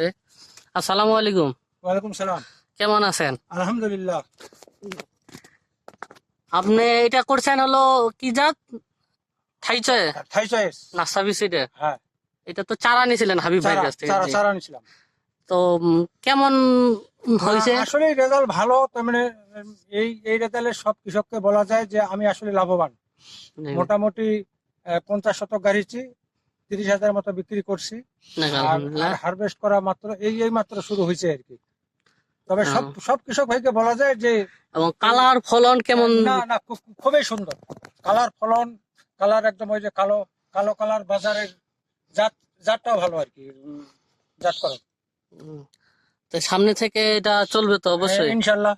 করতে। আসসালামু আলাইকুম। ওয়ালাইকুম সালাম। কেমন আছেন? আলহামদুলিল্লাহ। আপনি এটা করছেন হলো কি জাত? থাইচয় থাই চয়েস। না সাবিসিডে? হ্যাঁ, এটা তো চারা নিয়েছিলেন হাবিব ভাইয়ের চারা কাছ থেকে, চারা জি। চারা নিছিলাম। তো কেমন হয়েছে? আসলে রেজাল্ট ভালো। তার মানে এই রেজাল্টে সব কৃষককে বলা যায় যে আমি আসলে লাভবান। জি, মোটামুটি 50 শতক গাড়িছি, 30,000 মতো বিক্রি করছি। যাক, আর আলহামদুলিল্লাহ। হারভেস্ট করা মাত্র এই মাত্র শুরু হয়েছে আর কি। তবে সব হ্যাঁ। সব কৃষক ভাইকে বলা যায় যে এবং এই কালার ফলন কেমন? না না, খুবই সুন্দর কালার ফলন। কালার একদম ওই যে কালো কালো কালার। বাজারের জাত জাতটাও ভালো আর কি। জাত করো উম, তো সামনে থেকে এটা চলবে তো অবশ্যই। ইনশাল্লাহ।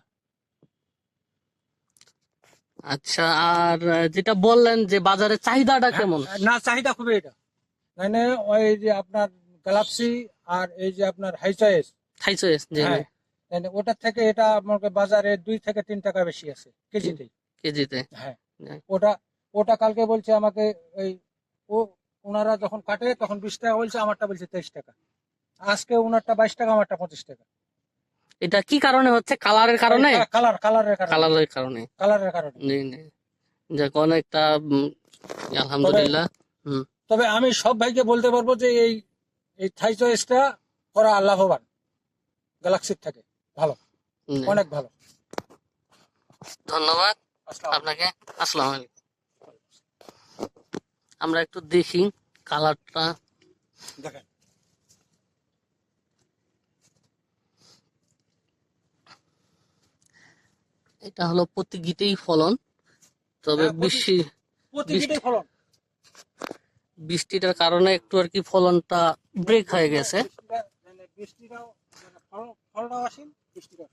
আচ্ছা, আর যেটা বললেন যে বাজারে চাহিদাটা হ্যাঁ, কেমন? না চাহিদা খুবই এটা। মানে ওই যে আপনার গ্যালাক্সি আর এই যে আপনার হাই চয়েস। থাইচয়, জি জি। হ্যাঁ, মানে ওটার থেকে এটা আমাকে বাজারে 2 থেকে 3 টাকা বেশি আছে কেজিতে। কেজিতে? হ্যাঁ, জি। ওটা ওটা কালকে বলছে আমাকে ওই ও ওনারা যখন কাটে তখন 20 টাকা বলছে, আমারটা বলছে 23 টাকা। আজকে ওনারটা 22 টাকা, আমারটা 25 টাকা। এটা কি কারণে হচ্ছে? কালারের কারণে? কালারের কারণে। কালারের কারণে, কালারের কারণে। জি জি। যাক, অনেকটা তবে আলহামদুলিল্লাহ। হুম। তবে আমি সব ভাইকে বলতে পারবো যে এই এই থাই চয়েসটা করা লাভবান গ্যালাক্সির থেকে। ভালো, জি। অনেক ভালো। ধন্যবাদ আসসালামু আপনাকে। আসসালামু আলাইকুম। আমরা একটু দেখি কালারটা। আলাইকুম। দেখেন, এটা হলো প্রতি গিটেই ফলন, তবে হ্যাঁ, বৃষ্টি প্রতিটাই ফলন। বৃষ্টিটার কারণে একটু আর কি ফলনটা ব্রেক হয়ে গেছে। বৃষ্টিটাও মানে ফলটাও আসেন, বৃষ্টিটাও।